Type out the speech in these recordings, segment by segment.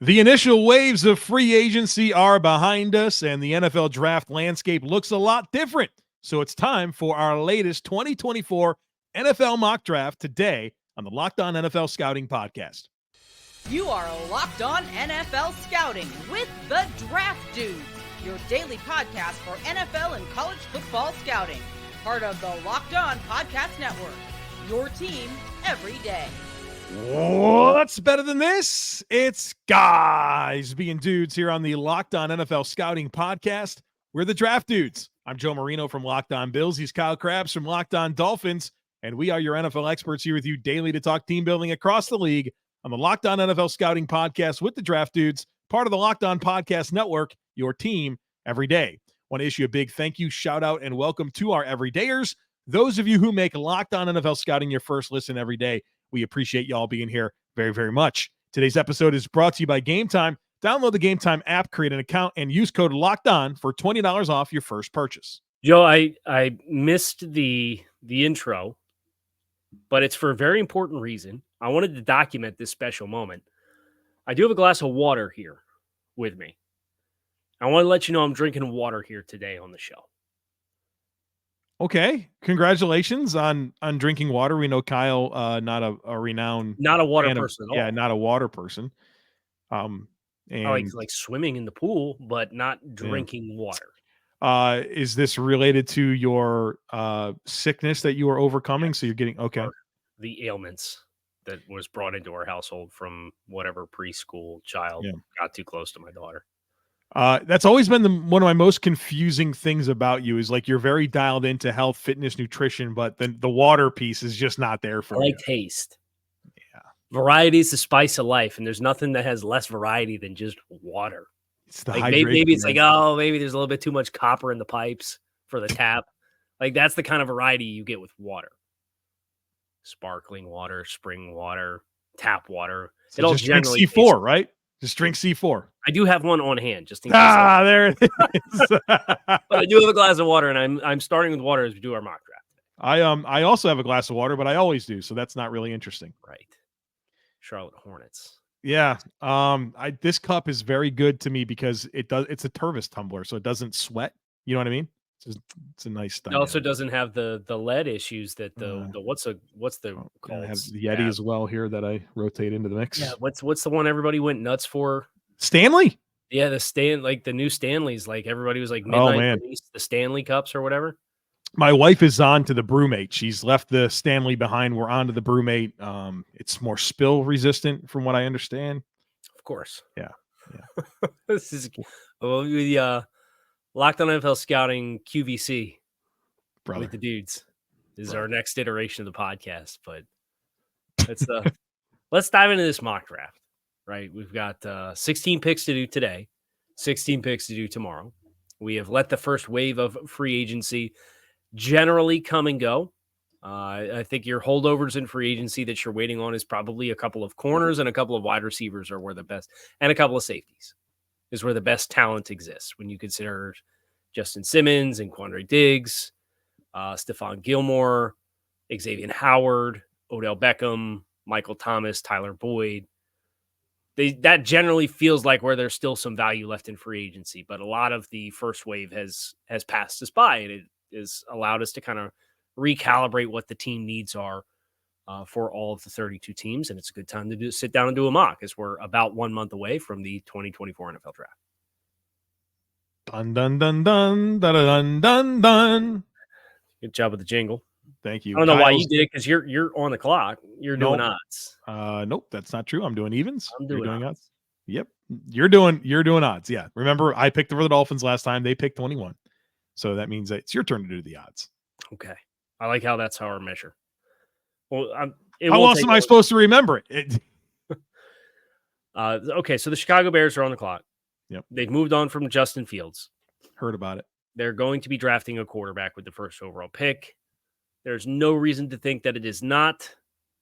The initial waves of free agency are behind us, and the NFL draft landscape looks a lot different. So it's time for our latest 2024 NFL mock draft today on the Locked On NFL Scouting Podcast. You are Locked On NFL Scouting with the Draft Dudes, your daily podcast for NFL and college football scouting. Part of the Locked On Podcast Network, your team every day. What's better than this? It's guys being dudes here on the Locked On NFL Scouting Podcast. We're the Draft Dudes. I'm Joe Marino from Locked On Bills. He's Kyle Crabbs from Locked On Dolphins. And we are your NFL experts here with you daily to talk team building across the league on the Locked On NFL Scouting Podcast with the Draft Dudes, part of the Locked On Podcast Network, your team every day. Want to issue a big thank you, shout out, and welcome to our everydayers. Those of you who make Locked On NFL Scouting your first listen every day, we appreciate y'all being here very, very much. Today's episode is brought to you by Game Time. Download the Game Time app, create an account, and use code LOCKEDON for $20 off your first purchase. Joe, I missed the intro, but it's for a very important reason. I wanted to document this special moment. I do have a glass of water here with me. I want to let you know I'm drinking water here today on the show. Okay, congratulations on drinking water. We know Kyle, not a renowned, not a water person at all. Yeah, not a water person. And I like swimming in the pool, but not drinking water. Is this related to your sickness that you are overcoming? Yes. So you're getting the ailments that was brought into our household from whatever preschool child got too close to my daughter. That's always been one of my most confusing things about you is like you're very dialed into health, fitness, nutrition, but the water piece is just not there for you. I like taste. Yeah. Variety is the spice of life, and there's nothing that has less variety than just water. It's the like maybe it's like, oh, maybe there's a little bit too much copper in the pipes for the tap. Like that's the kind of variety you get with water. Sparkling water, spring water, tap water. So it all generally C4, right? Just drink C4. I do have one on hand, just in case. There it is. But I do have a glass of water, and I'm starting with water as we do our mock draft. I also have a glass of water, but I always do, so that's not really interesting. Right. Charlotte Hornets. Yeah. This cup is very good to me because it's a Tervis tumbler, so it doesn't sweat. You know what I mean? It's a nice stuff. It also doesn't have the lead issues that what's the called? I have the Yeti as well here that I rotate into the mix. Yeah, what's the one everybody went nuts for? Stanley? Yeah, the new Stanleys, like everybody was like midnight release, the Stanley Cups or whatever. My wife is on to the Brewmate. She's left the Stanley behind. We're on to the Brewmate. It's more spill resistant from what I understand. Of course. Yeah. This is Locked On NFL Scouting QVC with the dudes. This is our next iteration of the podcast, but let's dive into this mock draft. Right, we've got 16 picks to do today, 16 picks to do tomorrow. We have let the first wave of free agency generally come and go. I think your holdovers in free agency that you're waiting on is probably a couple of corners and a couple of wide receivers are where the best, and a couple of safeties is where the best talent exists when you consider Justin Simmons and Quandre Diggs, Stephon Gilmore, Xavier Howard, Odell Beckham, Michael Thomas, Tyler Boyd. That generally feels like where there's still some value left in free agency, but a lot of the first wave has passed us by, and it has allowed us to kind of recalibrate what the team needs are for all of the 32 teams, and it's a good time to sit down and do a mock as we're about 1 month away from the 2024 NFL Draft. Dun dun dun dun dun dun dun dun. Good job with the jingle. Thank you. I don't know why you did it because you're on the clock. You're doing odds. Nope, that's not true. I'm doing evens. You're doing odds. Yep. You're doing odds. Yeah. Remember, I picked for the Dolphins last time. They picked 21. So that means that it's your turn to do the odds. Okay. I like how that's our measure. Well, how else am I supposed to remember it? Okay, so the Chicago Bears are on the clock. Yep. They've moved on from Justin Fields. Heard about it. They're going to be drafting a quarterback with the first overall pick. There's no reason to think that it is not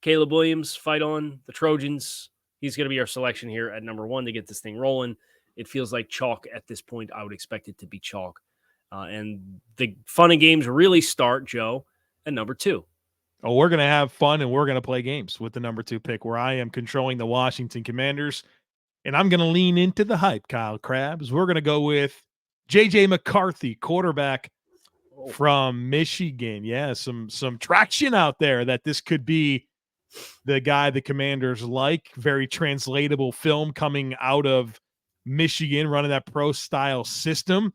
Caleb Williams. Fight on, the Trojans. He's going to be our selection here at number 1 to get this thing rolling. It feels like chalk at this point. I would expect it to be chalk. And the fun and games really start, Joe, at number 2. Oh, we're going to have fun and we're going to play games with the number 2 pick where I am controlling the Washington Commanders. And I'm going to lean into the hype, Kyle Crabbs. We're going to go with J.J. McCarthy, quarterback from Michigan. Yeah, some traction out there that this could be the guy the Commanders like. Very translatable film coming out of Michigan, running that pro-style system.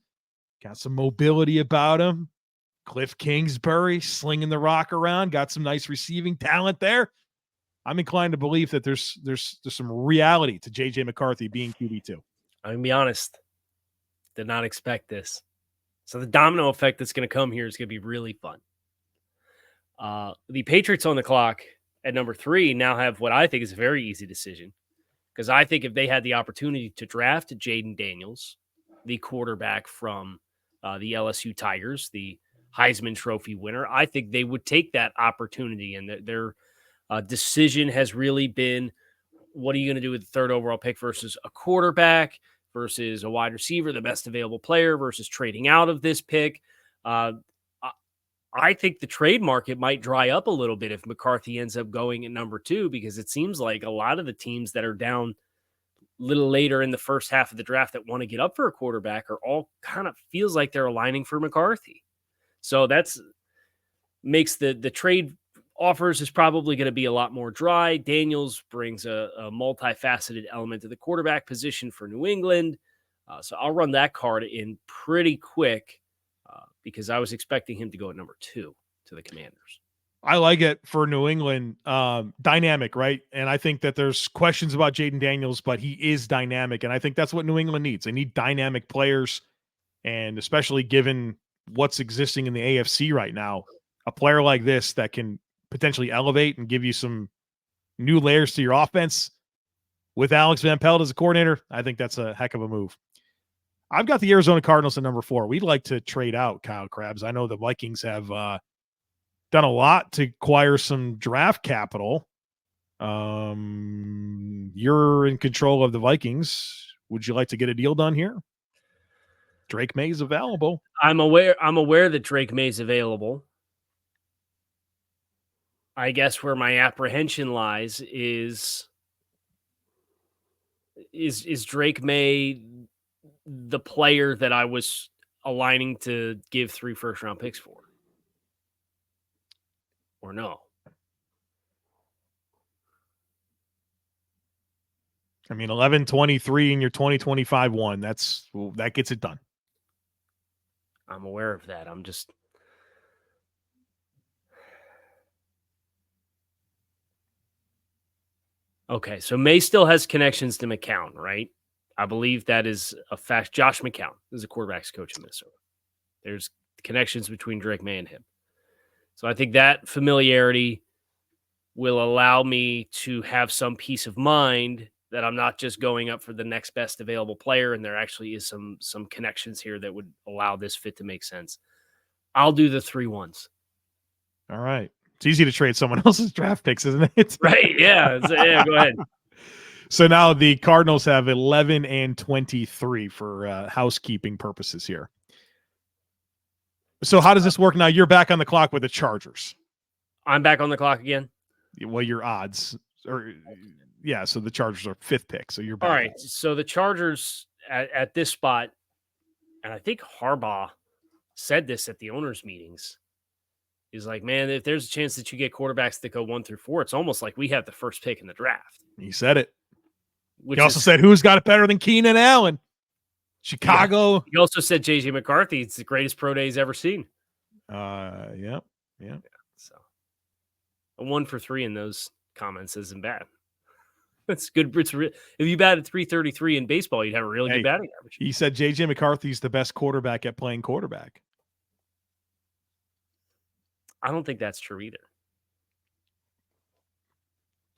Got some mobility about him. Cliff Kingsbury slinging the rock around. Got some nice receiving talent there. I'm inclined to believe that there's some reality to J.J. McCarthy being QB2. I'm going to be honest. Did not expect this. So the domino effect that's going to come here is going to be really fun. The Patriots on the clock at number 3 now have what I think is a very easy decision, because I think if they had the opportunity to draft Jayden Daniels, the quarterback from the LSU Tigers, the Heisman Trophy winner, I think they would take that opportunity, and their decision has really been, what are you going to do with the 3rd overall pick versus a quarterback versus a wide receiver, the best available player, versus trading out of this pick. I think the trade market might dry up a little bit if McCarthy ends up going at number 2, because it seems like a lot of the teams that are down a little later in the first half of the draft that want to get up for a quarterback are all kind of feels like they're aligning for McCarthy. So that's makes the trade offers is probably going to be a lot more dry. Daniels brings a multifaceted element to the quarterback position for New England. So I'll run that card in pretty quick because I was expecting him to go at number 2 to the Commanders. I like it for New England. Dynamic, right? And I think that there's questions about Jayden Daniels, but he is dynamic. And I think that's what New England needs. They need dynamic players. And especially given what's existing in the AFC right now, a player like this that can potentially elevate and give you some new layers to your offense with Alex Van Pelt as a coordinator, I think that's a heck of a move. I've got the Arizona Cardinals at number 4. We'd like to trade out, Kyle Crabbs. I know the Vikings have done a lot to acquire some draft capital. You're in control of the Vikings. Would you like to get a deal done here? Drake Maye is available. I'm aware that Drake Maye is available. I guess where my apprehension lies is Drake Maye the player that I was aligning to give 3 first-round picks for? Or no? I mean, 11-23 in your 2025 one. That gets it done. I'm aware of that. I'm just okay. So Maye still has connections to McCown, right? I believe that is a fact. Josh McCown is a quarterback's coach in Minnesota. There's connections between Drake Maye and him. So I think that familiarity will allow me to have some peace of mind that I'm not just going up for the next best available player, and there actually is some connections here that would allow this fit to make sense. I'll do the 3 ones. All right. It's easy to trade someone else's draft picks, isn't it? Right. Yeah. Yeah. Go ahead. So now the Cardinals have 11-23 for housekeeping purposes here. So how does this work now? You're back on the clock with the Chargers. I'm back on the clock again. Well, your odds so the Chargers are 5th pick. So you're back. All right. So the Chargers at this spot, and I think Harbaugh said this at the owners' meetings, is like, man, if there's a chance that you get quarterbacks that go 1 through 4, it's almost like we have the first pick in the draft. He said it. He also said, who's got it better than Keenan Allen? Chicago. Yeah. He also said J.J. McCarthy, it's the greatest pro day he's ever seen. Yeah. So a 1 for 3 in those comments isn't bad. That's good. If you batted .333 in baseball, you'd have a really good batting average. He said J.J. McCarthy's the best quarterback at playing quarterback. I don't think that's true either.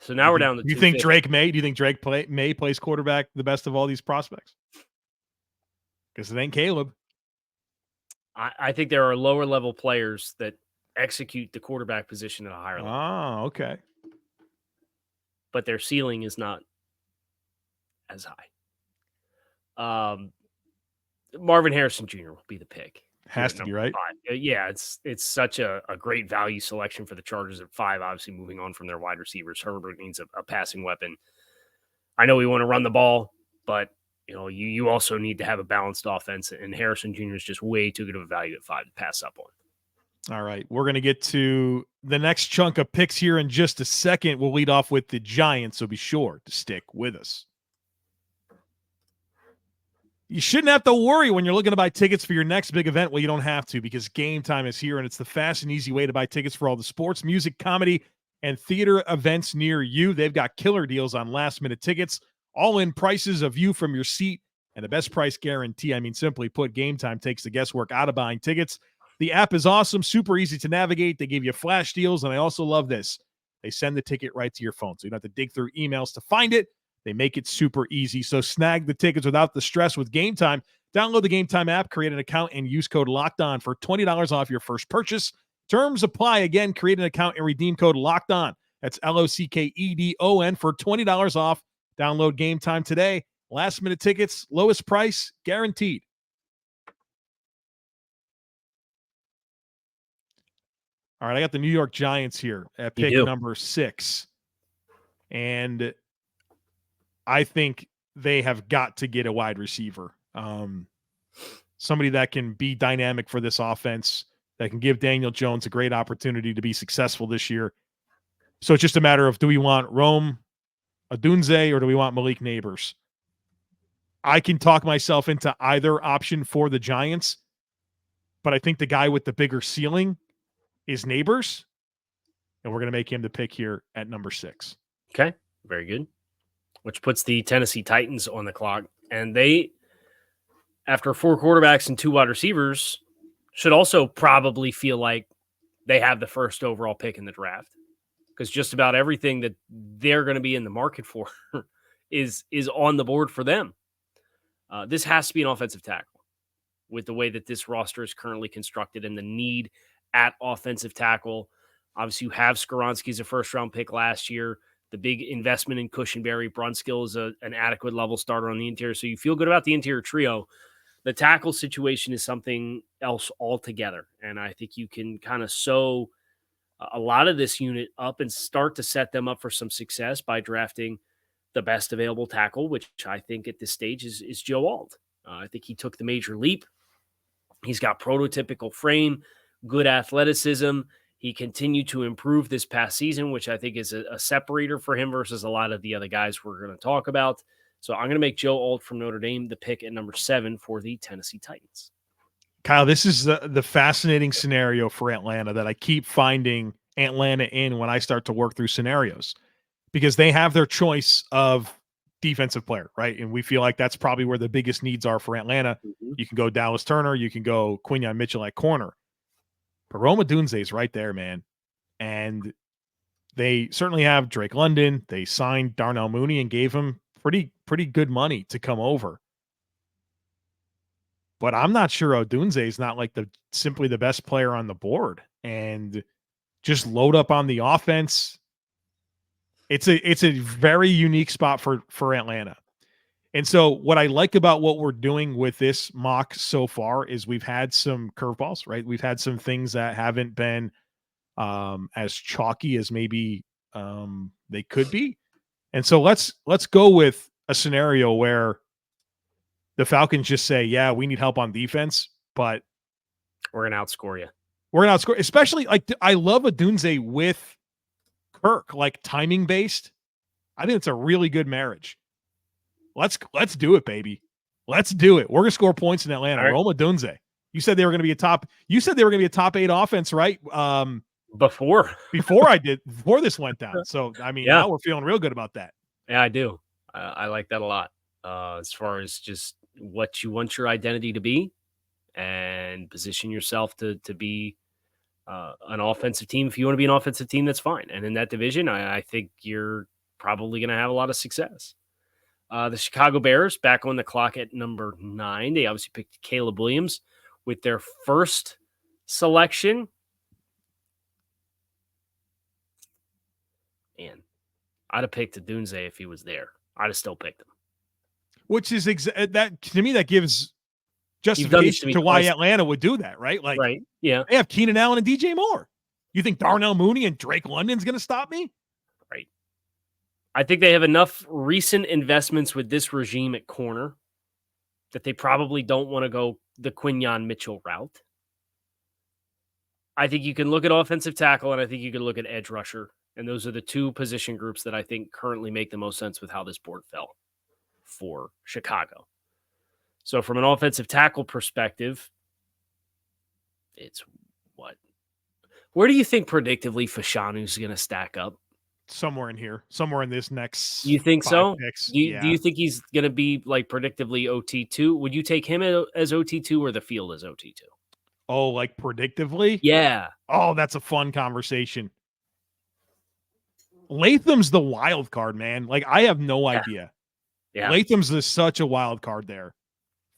So now we're down to. You think Drake Maye? Do you think Drake Maye plays quarterback the best of all these prospects? Because it ain't Caleb. I think there are lower level players that execute the quarterback position at a higher level. Oh, okay. But their ceiling is not as high. Marvin Harrison Jr. will be the pick. Has to be, right? 5. Yeah, it's such a great value selection for the Chargers at 5, obviously moving on from their wide receivers. Herbert needs a passing weapon. I know we want to run the ball. But you also need to have a balanced offense, and Harrison Jr. is just way too good of a value at 5 to pass up on. All right, we're going to get to the next chunk of picks here in just a second. We'll lead off with the Giants, so be sure to stick with us. You shouldn't have to worry when you're looking to buy tickets for your next big event. Well, you don't have to, because Game Time is here, and it's the fast and easy way to buy tickets for all the sports, music, comedy, and theater events near you. They've got killer deals on last-minute tickets, all-in prices, a view from your seat, and a best price guarantee. I mean, simply put, Game Time takes the guesswork out of buying tickets. The app is awesome, super easy to navigate. They give you flash deals, and I also love this. They send the ticket right to your phone, so you don't have to dig through emails to find it. They make it super easy. So snag the tickets without the stress with Game Time. Download the Game Time app, create an account, and use code LOCKEDON for $20 off your first purchase. Terms apply. Again, create an account and redeem code LOCKEDON. That's LOCKEDON for $20 off. Download Game Time today. Last minute tickets, lowest price, guaranteed. All right, I got the New York Giants here at pick number 6. And I think they have got to get a wide receiver. Somebody that can be dynamic for this offense, that can give Daniel Jones a great opportunity to be successful this year. So it's just a matter of, do we want Rome Odunze or do we want Malik Neighbors? I can talk myself into either option for the Giants, but I think the guy with the bigger ceiling is Neighbors, and we're going to make him the pick here at number 6. Okay, very good. Which puts the Tennessee Titans on the clock. And they, after 4 quarterbacks and 2 wide receivers, should also probably feel like they have the first overall pick in the draft. Because just about everything that they're going to be in the market for is on the board for them. This has to be an offensive tackle with the way that this roster is currently constructed and the need at offensive tackle. Obviously, you have Skoronski as a first-round pick last year. The big investment in Cushenberry. Brunskill is an adequate level starter on the interior. So you feel good about the interior trio. The tackle situation is something else altogether. And I think you can kind of sew a lot of this unit up and start to set them up for some success by drafting the best available tackle, which I think at this stage is Joe Alt. I think he took the major leap. He's got prototypical frame, good athleticism. He continued to improve this past season, which I think is a separator for him versus a lot of the other guys we're going to talk about. So I'm going to make Joe Alt from Notre Dame the pick at number 7 for the Tennessee Titans. Kyle, this is the fascinating scenario for Atlanta that I keep finding Atlanta in when I start to work through scenarios, because they have their choice of defensive player, right? And we feel like that's probably where the biggest needs are for Atlanta. Mm-hmm. You can go Dallas Turner, you can go Quinyon Mitchell at corner. But Rome Odunze is right there, man. And they certainly have Drake London. They signed Darnell Mooney and gave him pretty good money to come over. But I'm not sure Odunze is not like simply the best player on the board. And just load up on the offense. It's a very unique spot for Atlanta. And so what I like about what we're doing with this mock so far is we've had some curveballs, right? We've had some things that haven't been as chalky as maybe they could be. And so let's go with a scenario where the Falcons just say, yeah, we need help on defense, but we're going to outscore you. We're going to outscore, especially like I love Odunze with Kirk, like timing based. I think it's a really good marriage. Let's do it, baby. Let's do it. We're gonna score points in Atlanta. Right. Rome Odunze. You said they were gonna be a top 8 offense, right? Before this went down. So I mean, now we're feeling real good about that. Yeah, I do. I like that a lot. As far as just what you want your identity to be, and position yourself to be an offensive team. If you want to be an offensive team, that's fine. And in that division, I think you're probably going to have a lot of success. The Chicago Bears back on the clock at number 9. They obviously picked Caleb Williams with their first selection. Man, I'd have picked Odunze if he was there. I'd have still picked him. Which is that to me, that gives justification to why Atlanta would do that, right? Like, right? Yeah, they have Keenan Allen and DJ Moore. You think Darnell Mooney and Drake London's going to stop me? Right. I think they have enough recent investments with this regime at corner that they probably don't want to go the Quinyon Mitchell route. I think you can look at offensive tackle, and I think you can look at edge rusher. And those are the two position groups that I think currently make the most sense with how this board fell for Chicago. So from an offensive tackle perspective, it's what? Where do you think predictively Fashanu's going to stack up? Somewhere in here. Somewhere in this next You think 5 so? picks. Do you think he's going to be like predictively OT2? Would you take him as OT2 or the field as OT2? Oh, like predictively? Yeah. Oh, that's a fun conversation. Latham's the wild card, man. Like, I have no idea. Yeah. Latham's is such a wild card there.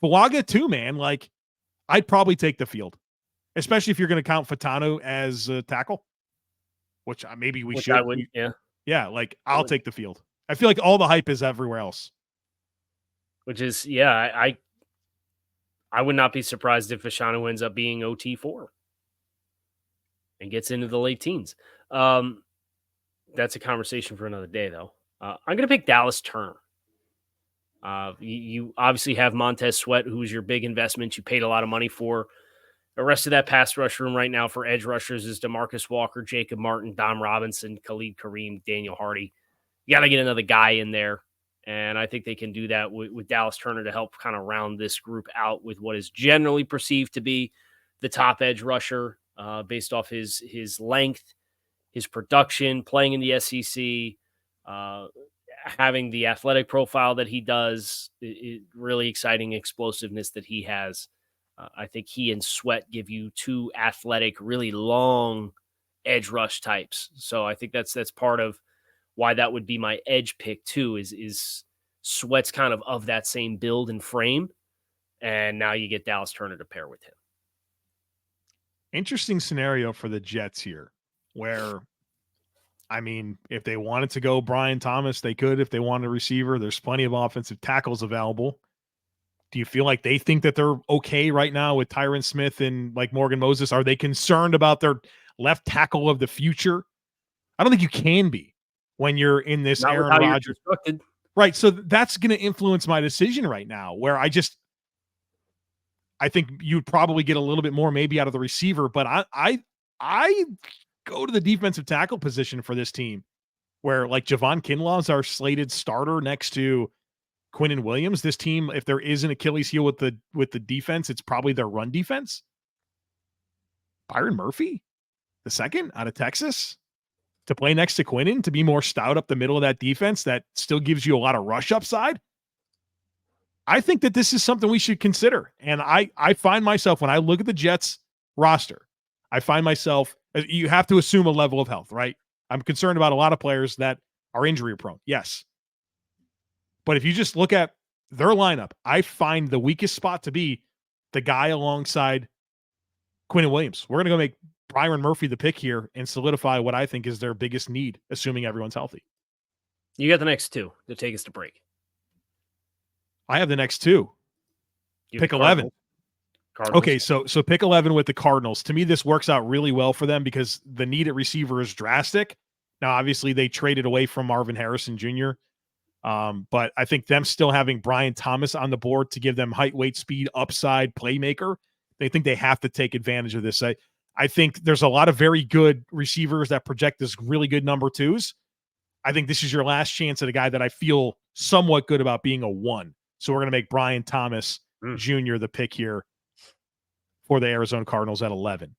Fuaga too, man. Like, I'd probably take the field, especially if you're going to count Fatanu as a tackle, which maybe we should. I would, yeah. Yeah, like, I'll take the field. I feel like all the hype is everywhere else. Which is, yeah, I would not be surprised if Fashanu ends up being OT4 and gets into the late teens. That's a conversation for another day, though. I'm going to pick Dallas Turner. You obviously have Montez Sweat, who's your big investment. You paid a lot of money for. The rest of that pass rush room right now for edge rushers is DeMarcus Walker, Jacob Martin, Dom Robinson, Khalid Kareem, Daniel Hardy. You got to get another guy in there. And I think they can do that with Dallas Turner to help kind of round this group out with what is generally perceived to be the top edge rusher based off his length, his production, playing in the SEC, having the athletic profile that he does, really exciting explosiveness that he has. I think he and Sweat give you two athletic, really long edge rush types. So I think that's part of why that would be my edge pick too, is Sweat's kind of that same build and frame. And now you get Dallas Turner to pair with him. Interesting scenario for the Jets here, where, I mean, if they wanted to go Brian Thomas, they could. If they wanted a receiver, there's plenty of offensive tackles available. Do you feel like they think that they're okay right now with Tyron Smith and like Morgan Moses? Are they concerned about their left tackle of the future? I don't think you can be when you're in this Not Aaron Rodgers. Right. So that's going to influence my decision right now, where I think you'd probably get a little bit more maybe out of the receiver, but I go to the defensive tackle position for this team, where like Javon Kinlaw's our slated starter next to Quinnen Williams. This team, if there is an Achilles heel with the defense, it's probably their run defense. Byron Murphy, the second out of Texas, to play next to Quinnen, to be more stout up the middle of that defense that still gives you a lot of rush upside. I think that this is something we should consider. And I find myself, when I look at the Jets roster, I find myself, you have to assume a level of health, right? I'm concerned about a lot of players that are injury prone. Yes. But if you just look at their lineup, I find the weakest spot to be the guy alongside Quinnen Williams. We're going to go make Byron Murphy the pick here and solidify what I think is their biggest need, assuming everyone's healthy. You got the next two to take us to break. I have the next two. Pick 11. Cardinals. Okay, so pick 11 with the Cardinals. To me, this works out really well for them because the need at receiver is drastic. Now, obviously, they traded away from Marvin Harrison Jr., but I think them still having Brian Thomas on the board to give them height, weight, speed, upside, playmaker, they think they have to take advantage of this. I think there's a lot of very good receivers that project as really good number twos. I think this is your last chance at a guy that I feel somewhat good about being a one. So we're going to make Brian Thomas Jr. the pick here for the Arizona Cardinals at 11.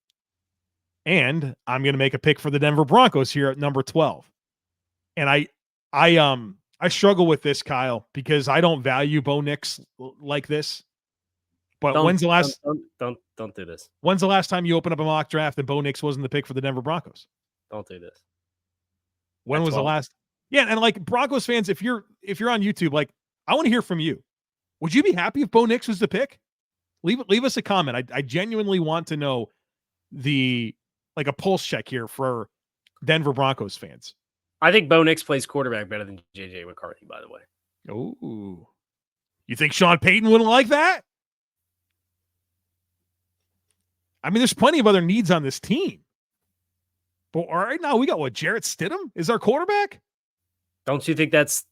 And I'm going to make a pick for the Denver Broncos here at number 12. And I struggle with this, Kyle, because I don't value Bo Nix like this. But when's the last don't do this. When's the last time you opened up a mock draft and Bo Nix wasn't the pick for the Denver Broncos? Don't do this. When was the last? Yeah, and like Broncos fans, if you're on YouTube, like I want to hear from you. Would you be happy if Bo Nix was the pick? Leave us a comment. I genuinely want to know a pulse check here for Denver Broncos fans. I think Bo Nix plays quarterback better than JJ McCarthy, by the way. Oh, you think Sean Payton wouldn't like that? I mean, there's plenty of other needs on this team. But right now, we got Jarrett Stidham is our quarterback? Don't you think that's,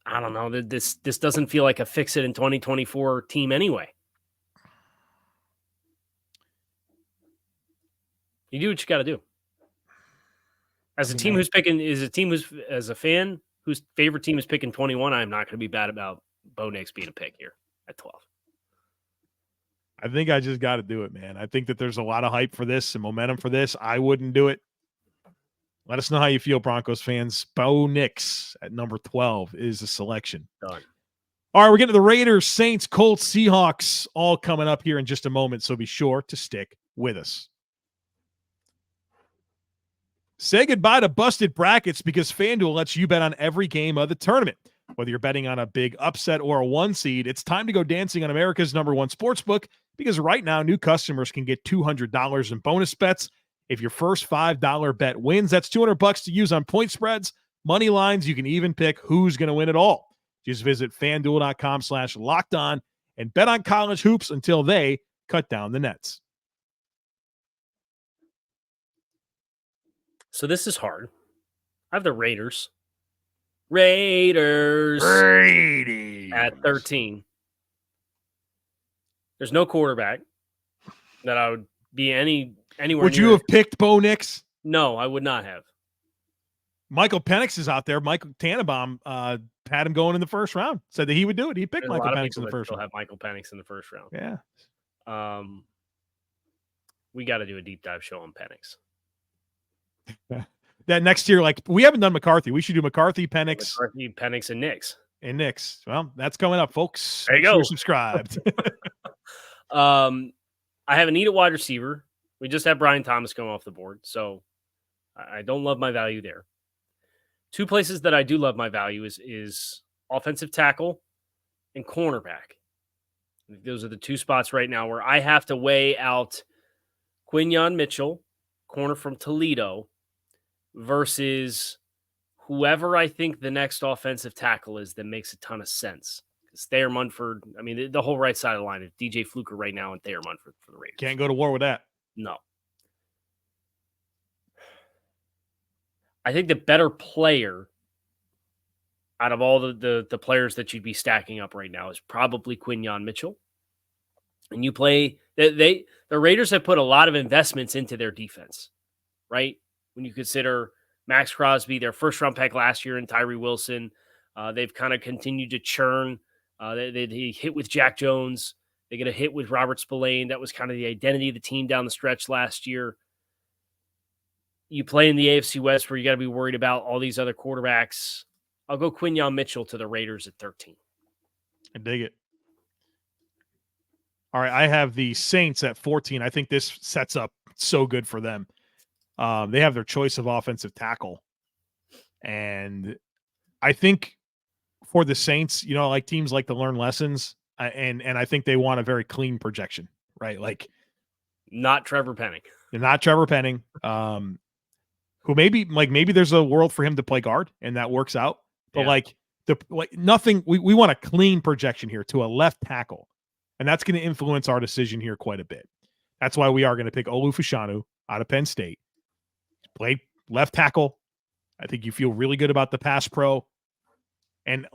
I don't know, this doesn't feel like a fix it in 2024 team anyway. You do what you got to do. As a team who's picking, as a fan whose favorite team is picking 21, I'm not going to be bad about Bo Nix being a pick here at 12. I think I just got to do it, man. I think that there's a lot of hype for this and momentum for this. I wouldn't do it. Let us know how you feel, Broncos fans. Bo Nix at number 12 is the selection. Done. All right, we're getting to the Raiders, Saints, Colts, Seahawks, all coming up here in just a moment, so be sure to stick with us. Say goodbye to busted brackets because FanDuel lets you bet on every game of the tournament. Whether you're betting on a big upset or a 1 seed, it's time to go dancing on America's #1 sportsbook because right now new customers can get $200 in bonus bets. If your first $5 bet wins, that's $200 to use on point spreads, money lines. You can even pick who's going to win it all. Just visit FanDuel.com/lockedon and bet on college hoops until they cut down the nets. So this is hard. I have the Raiders. Raiders at 13. There's no quarterback that I would be anywhere. Would you have picked Bo Nix? No, I would not have. Michael Penix is out there. Michael Tannenbaum had him going in the first round. Said that he would do it. He picked Michael Penix in the first round. Have Michael Penix in the first round. Yeah. We got to do a deep dive show on Penix. That next year, like we haven't done McCarthy. We should do McCarthy, Penix, and Nix. Well, that's coming up, folks. There you go. You're subscribed. I have a need at wide receiver. We just have Brian Thomas going off the board, so I don't love my value there. Two places that I do love my value is offensive tackle and cornerback. Those are the two spots right now where I have to weigh out Quinyon Mitchell, corner from Toledo, versus whoever I think the next offensive tackle is that makes a ton of sense. Thayer Munford, I mean, the whole right side of the line is DJ Fluker right now and Thayer Munford for the Raiders. Can't go to war with that. No. I think the better player out of all the players that you'd be stacking up right now is probably Quinyon Mitchell. And you play the Raiders have put a lot of investments into their defense, right? When you consider Max Crosby, their first round pick last year, and Tyree Wilson, they've kind of continued to churn. They hit with Jack Jones. They get a hit with Robert Spillane. That was kind of the identity of the team down the stretch last year. You play in the AFC West where you got to be worried about all these other quarterbacks. I'll go Quinyon Mitchell to the Raiders at 13. I dig it. All right, I have the Saints at 14. I think this sets up so good for them. They have their choice of offensive tackle. And I think for the Saints, you know, like teams like to learn lessons. And I think they want a very clean projection, right? Like not Trevor Penning. Not Trevor Penning. Who maybe there's a world for him to play guard and that works out. But nothing, we want a clean projection here to a left tackle. And that's going to influence our decision here quite a bit. That's why we are going to pick Olu Fashanu out of Penn State. Played left tackle. I think you feel really good about the pass pro. And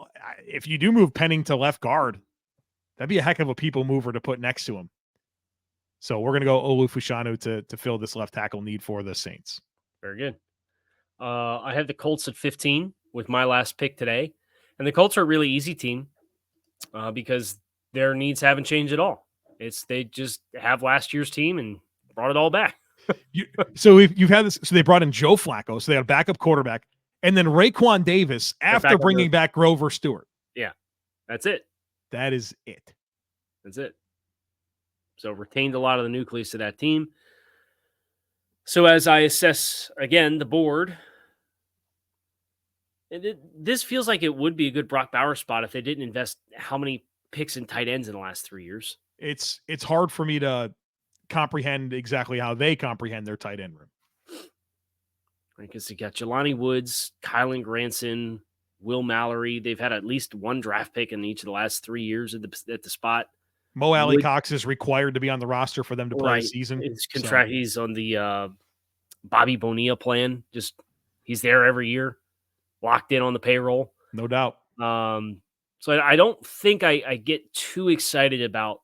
if you do move Penning to left guard, that'd be a heck of a people mover to put next to him. So we're going to go Olu Fashanu to fill this left tackle need for the Saints. Very good. I have the Colts at 15 with my last pick today. And the Colts are a really easy team because their needs haven't changed at all. They just have last year's team and brought it all back. So you've had this. So they brought in Joe Flacco. So they had a backup quarterback. And then Raekwon Davis after bringing back Grover Stewart. Yeah, that's it. That is it. That's it. So retained a lot of the nucleus of that team. So as I assess, again, the board, this feels like it would be a good Brock Bowers spot if they didn't invest how many picks and tight ends in the last 3 years. It's hard for me to comprehend exactly how they comprehend their tight end room. Because you got Jelani Woods, Kylan Granson, Will Mallory. They've had at least one draft pick in each of the last 3 years at the spot. Mo Alley Cox is required to be on the roster for them to play a season. His contract, he's on the Bobby Bonilla plan. Just He's there every year, locked in on the payroll. No doubt. So I don't think I get too excited about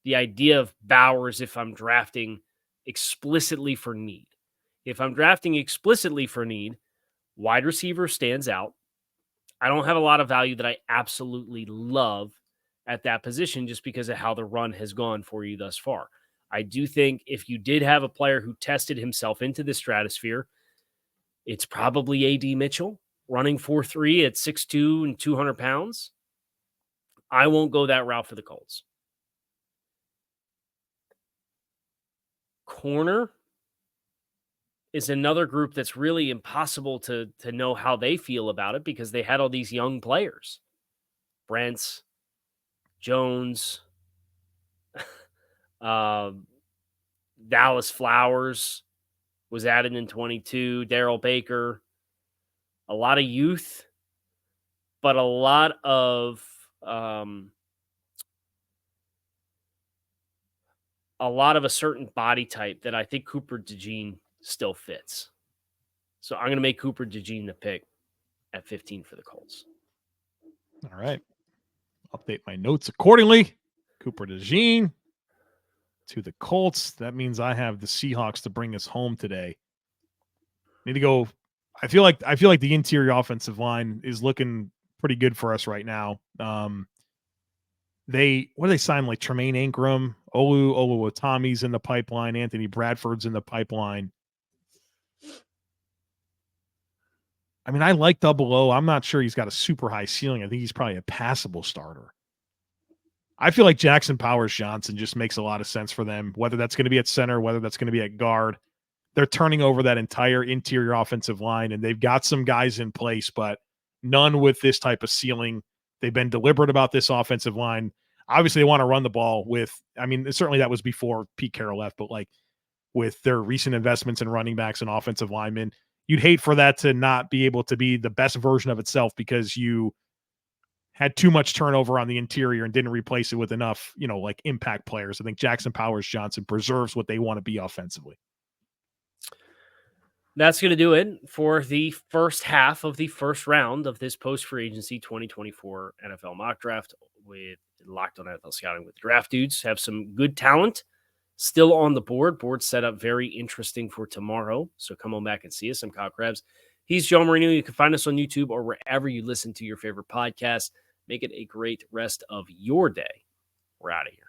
the idea of Bowers if I'm drafting explicitly for need. If I'm drafting explicitly for need, wide receiver stands out. I don't have a lot of value that I absolutely love at that position just because of how the run has gone for you thus far. I do think if you did have a player who tested himself into the stratosphere, it's probably A.D. Mitchell running 4.3 at 6'2 and 200 pounds. I won't go that route for the Colts. Corner is another group that's really impossible to know how they feel about it because they had all these young players. Brents, Jones, Dallas Flowers was added in 22, Darrell Baker, a lot of youth, but a lot of a certain body type that I think Cooper DeJean still fits. So I'm going to make Cooper DeJean the pick at 15 for the Colts. All right. Update my notes accordingly. Cooper DeJean to the Colts. That means I have the Seahawks to bring us home today. Need to go. I feel like the interior offensive line is looking pretty good for us right now. They signed like Tremaine Ingram, Oluwatomi's in the pipeline, Anthony Bradford's in the pipeline. I mean, I like Double O. I'm not sure he's got a super high ceiling. I think he's probably a passable starter. I feel like Jackson Powers-Johnson just makes a lot of sense for them, whether that's going to be at center, whether that's going to be at guard. They're turning over that entire interior offensive line, and they've got some guys in place, but none with this type of ceiling. They've been deliberate about this offensive line. Obviously, they want to run the ball with, I mean, certainly that was before Pete Carroll left, but like with their recent investments in running backs and offensive linemen, you'd hate for that to not be able to be the best version of itself because you had too much turnover on the interior and didn't replace it with enough, like impact players. I think Jackson Powers-Johnson preserves what they want to be offensively. That's going to do it for the first half of the first round of this post-free agency 2024 NFL mock draft with Locked On NFL Scouting with Draft Dudes. Have some good talent still on the board. Board set up very interesting for tomorrow. So come on back and see us. I'm Kyle Crabbs. He's Joe Marino. You can find us on YouTube or wherever you listen to your favorite podcast. Make it a great rest of your day. We're out of here.